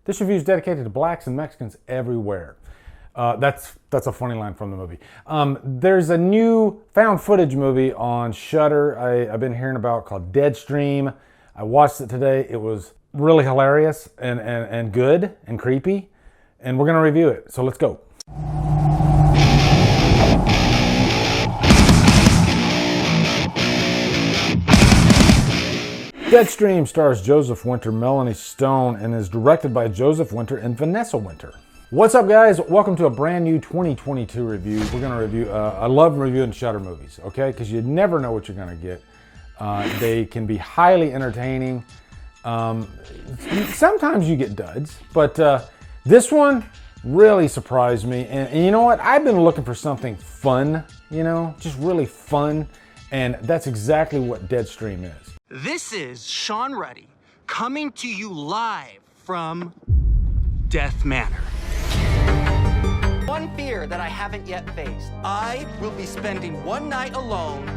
This review is dedicated to blacks and Mexicans everywhere. That's a funny line from the movie. There's a new found footage movie on Shudder I've been hearing about called Deadstream. I watched it today. It was really hilarious and good and creepy. And we're going to review it. So let's go. Deadstream stars Joseph Winter, Melanie Stone, and is directed by Joseph Winter and Vanessa Winter. What's up, guys? Welcome to a brand new 2022 review. We're going to review, I love reviewing Shudder movies, okay? Because you never know what you're going to get. They can be highly entertaining. Sometimes you get duds, but this one really surprised me. And you know what? I've been looking for something fun, just really fun. And that's exactly what Deadstream is. This is Sean Ruddy coming to you live from Death Manor. One fear that I haven't yet faced. I will be spending one night alone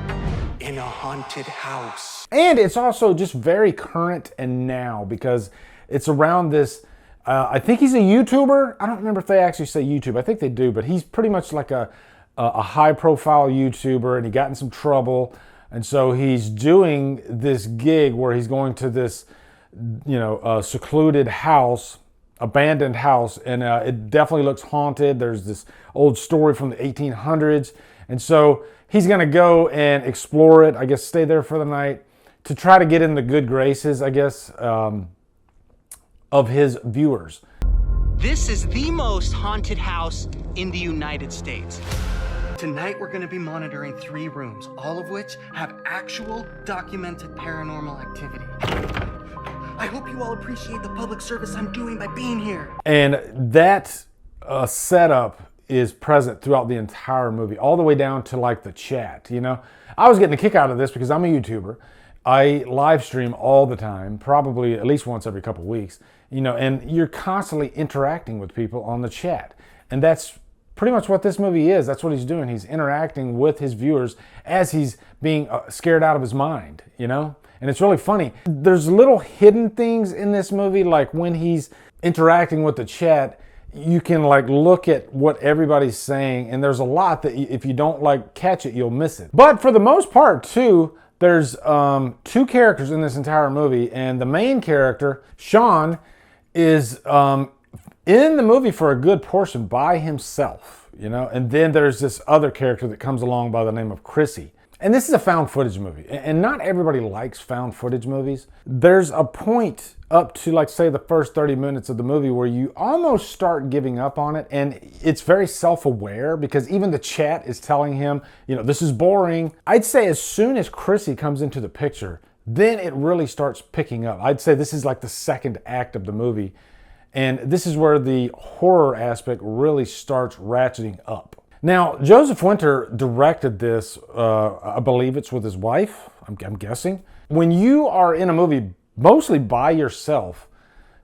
in a haunted house. And it's also just very current and now because it's around this, I think he's a YouTuber. I don't remember if they actually say YouTube. I think they do, but he's pretty much like a high profile YouTuber and he got in some trouble. And so he's doing this gig where he's going to this, secluded house, abandoned house, and it definitely looks haunted. There's this old story from the 1800s. And so he's going to go and explore it, I guess stay there for the night to try to get in the good graces, I guess, of his viewers. This is the most haunted house in the United States. Tonight we're going to be monitoring 3 rooms, all of which have actual documented paranormal activity. I hope you all appreciate the public service I'm doing by being here. And that setup is present throughout the entire movie, all the way down to like the chat, I was getting a kick out of this because I'm a YouTuber. I live stream all the time, probably at least once every couple weeks, and you're constantly interacting with people on the chat. And that's pretty much what this movie is. That's what he's doing. He's interacting with his viewers as he's being scared out of his mind, And it's really funny. There's little hidden things in this movie, like when he's interacting with the chat, you can look at what everybody's saying, and there's a lot that if you don't catch it, you'll miss it. But for the most part, too, there's 2 characters in this entire movie, and the main character, Sean, is in the movie for a good portion by himself, and then there's this other character that comes along by the name of Chrissy. And this is a found footage movie, and not everybody likes found footage movies. There's a point up to say the first 30 minutes of the movie where you almost start giving up on it, and it's very self-aware because even the chat is telling him, this is boring. I'd say as soon as Chrissy comes into the picture, then it really starts picking up. I'd say this is the second act of the movie. And this is where the horror aspect really starts ratcheting up. Now, Joseph Winter directed this, I believe it's with his wife, I'm guessing. When you are in a movie mostly by yourself,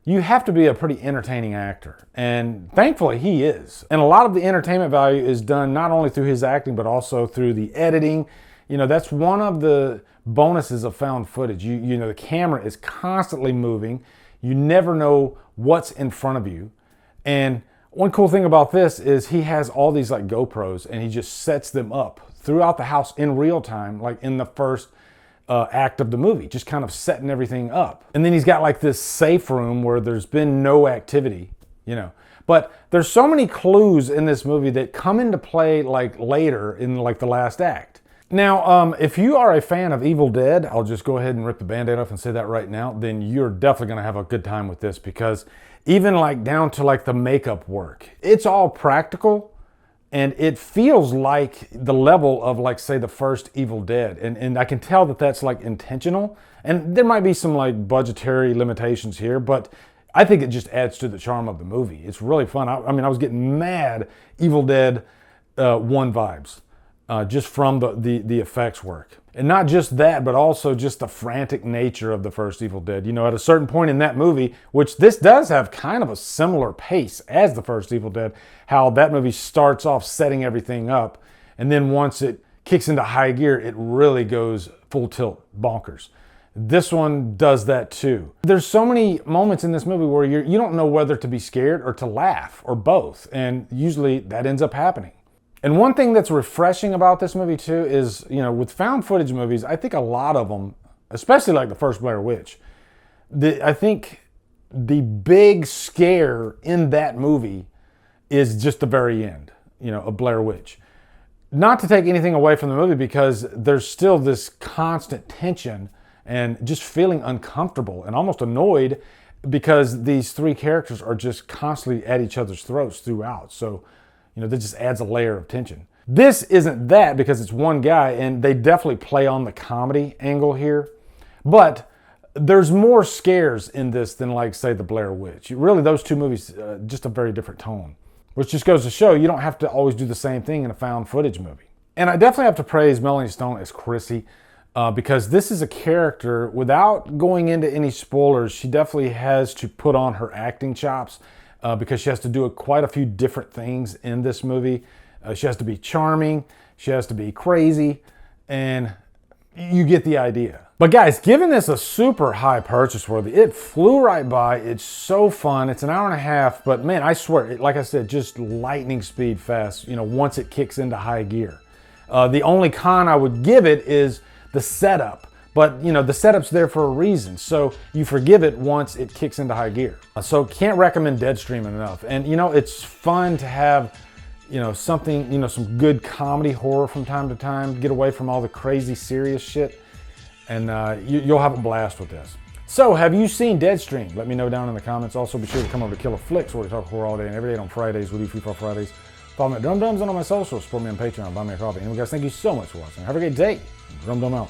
you have to be a pretty entertaining actor. And thankfully he is. And a lot of the entertainment value is done not only through his acting, but also through the editing. That's one of the bonuses of found footage. The camera is constantly moving. You never know what's in front of you. And one cool thing about this is he has all these GoPros and he just sets them up throughout the house in real time, in the first act of the movie, just kind of setting everything up. And then he's got this safe room where there's been no activity, But there's so many clues in this movie that come into play later in the last act. Now, if you are a fan of Evil Dead, I'll just go ahead and rip the Band-Aid off and say that right now, then you're definitely going to have a good time with this because even down to the makeup work, it's all practical and it feels like the level of say the first Evil Dead. And I can tell that that's intentional, and there might be some budgetary limitations here, but I think it just adds to the charm of the movie. It's really fun. I was getting mad Evil Dead 1 vibes. Just from the effects work. And not just that, but also just the frantic nature of the first Evil Dead. At a certain point in that movie, which this does have kind of a similar pace as the first Evil Dead, how that movie starts off setting everything up, and then once it kicks into high gear, it really goes full tilt bonkers. This one does that too. There's so many moments in this movie where you don't know whether to be scared or to laugh or both, and usually that ends up happening. And one thing that's refreshing about this movie too is, with found footage movies, I think a lot of them, especially like the first Blair Witch, I think the big scare in that movie is just the very end, of Blair Witch. Not to take anything away from the movie, because there's still this constant tension and just feeling uncomfortable and almost annoyed because these three characters are just constantly at each other's throats throughout. So, that just adds a layer of tension. This isn't that, because it's one guy, and they definitely play on the comedy angle here. But there's more scares in this than, like, say, the Blair Witch. Really, those two movies, just a very different tone. Which just goes to show you don't have to always do the same thing in a found footage movie. And I definitely have to praise Melanie Stone as Chrissy, because this is a character, without going into any spoilers, she definitely has to put on her acting chops, because she has to do quite a few different things in this movie. She has to be charming, she has to be crazy, and you get the idea. But guys, giving this a super high purchase worthy. It flew right by. It's so fun. It's an hour and a half, but man, I swear, like I said, just lightning speed fast, once it kicks into high gear. The only con I would give it is the setup. But, the setup's there for a reason, so you forgive it once it kicks into high gear. So can't recommend Deadstream enough. And, it's fun to have, something, some good comedy horror from time to time, get away from all the crazy serious shit, and you'll have a blast with this. So, have you seen Deadstream? Let me know down in the comments. Also, be sure to come over to Killer Flicks, where we talk horror all day and every day. On Fridays, we do Free for Fridays. Follow me at Drumdums and on my socials. Support me on Patreon, buy me a coffee. Anyway, guys, thank you so much for watching. Have a great day. Drumdum out.